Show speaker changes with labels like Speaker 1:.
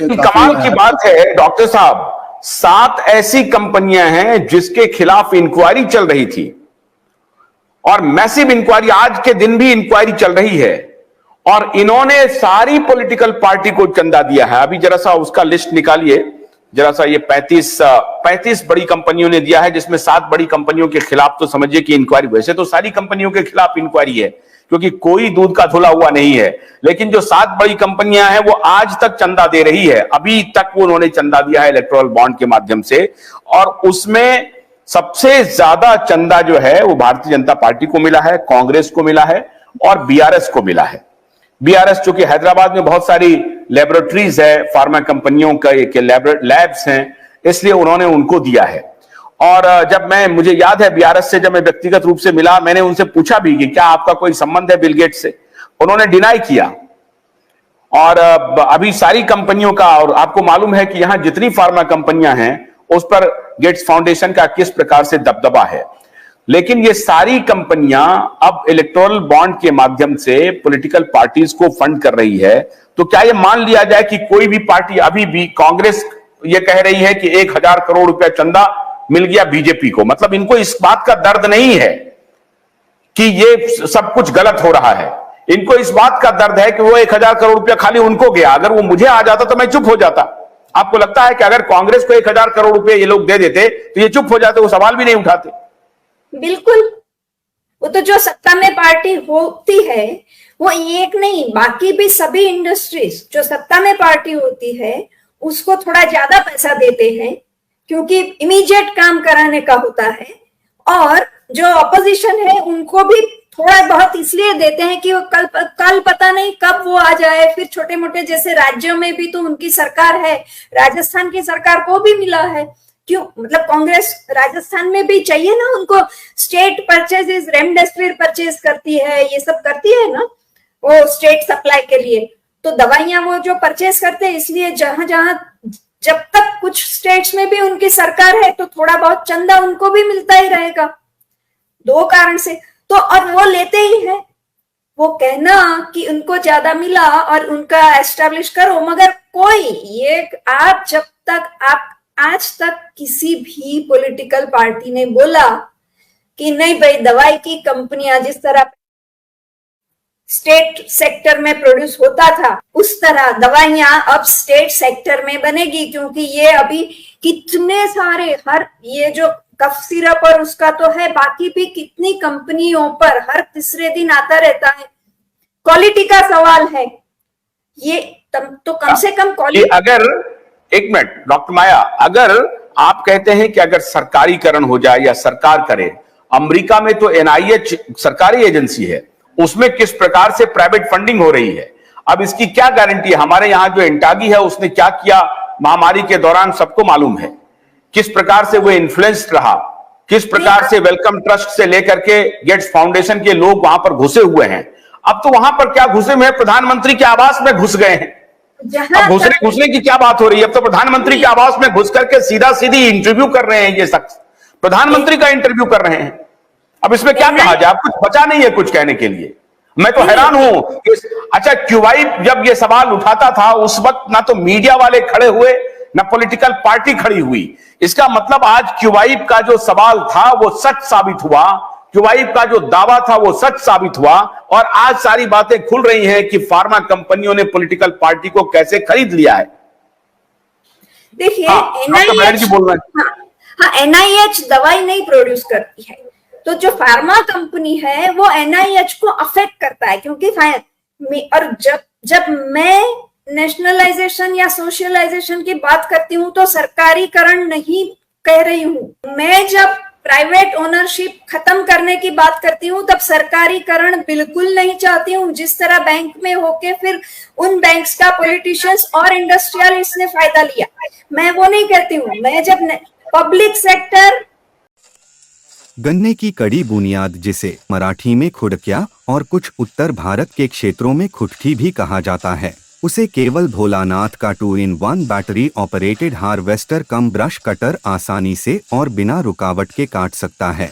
Speaker 1: कमाल की बात है डॉक्टर साहब, 7 ऐसी कंपनियां हैं जिसके खिलाफ इंक्वायरी चल रही थी और मैसिव इंक्वायरी, आज के दिन भी इंक्वायरी चल रही है और इन्होंने सारी पॉलिटिकल पार्टी को चंदा दिया है। अभी जरा सा उसका लिस्ट निकालिए जरा सा, ये 35 बड़ी कंपनियों ने दिया है, जिसमें 7 बड़ी कंपनियों के खिलाफ तो समझिए कि इंक्वायरी, वैसे तो सारी कंपनियों के खिलाफ इंक्वायरी है क्योंकि कोई दूध का धुला हुआ नहीं है, लेकिन जो 7 बड़ी कंपनियां हैं वो आज तक चंदा दे रही है। अभी तक वो उन्होंने चंदा दिया है इलेक्टोरल बॉन्ड के माध्यम से और उसमें सबसे ज्यादा चंदा जो है वो भारतीय जनता पार्टी को मिला है, कांग्रेस को मिला है और बीआरएस को मिला है। बीआरएस चूंकि हैदराबाद में बहुत सारी लेबोरेटरीज है, फार्मा कंपनियों के लैब्स हैं, इसलिए उन्होंने उनको दिया है। और जब मुझे याद है बीआरएस से जब मैं व्यक्तिगत रूप से मिला, मैंने उनसे पूछा भी कि क्या आपका कोई संबंध है बिल गेट्स से, उन्होंने डिनाई किया। और अभी सारी कंपनियों का, और आपको मालूम है कि यहां जितनी फार्मा कंपनियां हैं उस पर गेट्स फाउंडेशन का किस प्रकार से दबदबा है, लेकिन ये सारी कंपनियां अब इलेक्टोरल बॉन्ड के माध्यम से पॉलिटिकल पार्टीज को फंड कर रही है। तो क्या ये मान लिया जाए कि कोई भी पार्टी, अभी भी कांग्रेस ये कह रही है कि 1000 करोड़ रुपया चंदा मिल गया बीजेपी को, मतलब इनको इस बात का दर्द नहीं है कि ये सब कुछ गलत हो रहा है, इनको इस बात का दर्द है कि वो 1000 करोड़ रुपया खाली उनको गया, अगर वो मुझे आ जाता तो मैं चुप हो जाता। आपको लगता है कि अगर कांग्रेस को 1000 करोड़ रुपए ये लोग दे देते तो ये चुप हो जाते, वो सवाल भी नहीं उठाते?
Speaker 2: बिल्कुल, वो तो जो सत्ता में पार्टी होती है वो एक नहीं, बाकी भी सभी इंडस्ट्रीज जो सत्ता में पार्टी होती है उसको थोड़ा ज्यादा पैसा देते हैं क्योंकि इमीडिएट काम कराने का होता है, और जो ऑपोजिशन है उनको भी थोड़ा बहुत इसलिए देते हैं कि वो कल पता नहीं कब वो आ जाए। फिर छोटे मोटे जैसे राज्यों में भी तो उनकी सरकार है, राजस्थान की सरकार को भी मिला है, क्यों, मतलब कांग्रेस राजस्थान में भी चाहिए ना उनको, स्टेट परचेजेस, रेमडेसिविर परचेज करती है, ये सब करती है ना वो स्टेट सप्लाई के लिए, तो दवाइयां वो जो परचेज करते हैं, इसलिए जहां जहां जब तक कुछ स्टेट्स में भी उनकी सरकार है तो थोड़ा बहुत चंदा उनको भी मिलता ही रहेगा, 2 कारण से तो, और वो लेते ही है। वो कहना कि उनको ज्यादा मिला और उनका एस्टेब्लिश करो, मगर कोई ये आप जब तक आप आज तक किसी भी पॉलिटिकल पार्टी ने बोला कि नहीं भाई दवाई की कंपनियां जिस तरह स्टेट सेक्टर में प्रोड्यूस होता था उस तरह दवाइयां अब स्टेट सेक्टर में बनेगी, क्योंकि ये अभी कितने सारे, हर ये जो कफ सिरप और उसका तो है, बाकी भी कितनी कंपनियों पर हर तीसरे दिन आता रहता है। क्वालिटी का सवाल है ये, तो कम से कम क्वालिटी।
Speaker 1: अगर एक मिनट डॉक्टर माया, अगर आप कहते हैं कि अगर सरकारीकरण हो जाए या सरकार करे, अमेरिका में तो एनआईएच सरकारी एजेंसी है, उसमें किस प्रकार से प्राइवेट फंडिंग हो रही है, अब इसकी क्या गारंटी है? हमारे यहां जो एंटागी है उसने क्या किया महामारी के दौरान सबको मालूम है, किस प्रकार से वो इन्फ्लुएंस्ड रहा, किस प्रकार से वेलकम ट्रस्ट से लेकर के गेट्स फाउंडेशन के लोग वहां पर घुसे हुए हैं। अब तो वहां पर क्या घुसे हुए हैं, प्रधानमंत्री के आवास में घुस गए हैं। अब घुसने की क्या बात हो रही है? अब तो प्रधानमंत्री के आवास में घुस करके सीधा सीधी इंटरव्यू कर रहे हैं, ये शख्स प्रधानमंत्री का इंटरव्यू कर रहे हैं। अब इसमें क्या कहा जाए? अब कुछ बचा नहीं है कुछ कहने के लिए। मैं तो हैरान हूं कि अच्छा, क्यूआई जब ये सवाल उठाता था उस वक्त ना तो मीडिया वाले खड़े हुए ना पॉलिटिकल पार्टी खड़ी हुई। इसका मतलब आज क्यूआई का जो सवाल था वो सच साबित हुआ, क्यूआई का जो दावा था वो सच साबित हुआ, और आज सारी बातें खुल रही हैं कि फार्मा कंपनियों ने पॉलिटिकल पार्टी को कैसे खरीद लिया है।
Speaker 2: देखिए
Speaker 1: एनआईएच
Speaker 2: दवाई नहीं प्रोड्यूस करती है, तो जो फार्मा कंपनी है वो एनआईएच को अफेक्ट करता है, क्योंकि और जब मैं नेशनलाइजेशन या सोशलाइजेशन की बात करती हूँ तो सरकारीकरण नहीं कह रही हूँ। मैं जब प्राइवेट ओनरशिप खत्म करने की बात करती हूँ तब सरकारीकरण बिल्कुल नहीं चाहती हूँ, जिस तरह बैंक में होके फिर उन बैंक्स का पॉलिटिशियंस और इंडस्ट्रियलिस्ट ने फायदा लिया, मैं वो नहीं कहती हूँ। मैं जब पब्लिक सेक्टर,
Speaker 3: गन्ने की कड़ी बुनियाद जिसे मराठी में खुड़किया और कुछ उत्तर भारत के क्षेत्रों में खुटकी भी कहा जाता है, उसे केवल भोलानाथ का 2-in-1 बैटरी ऑपरेटेड हार्वेस्टर कम ब्रश कटर आसानी से और बिना रुकावट के काट सकता है।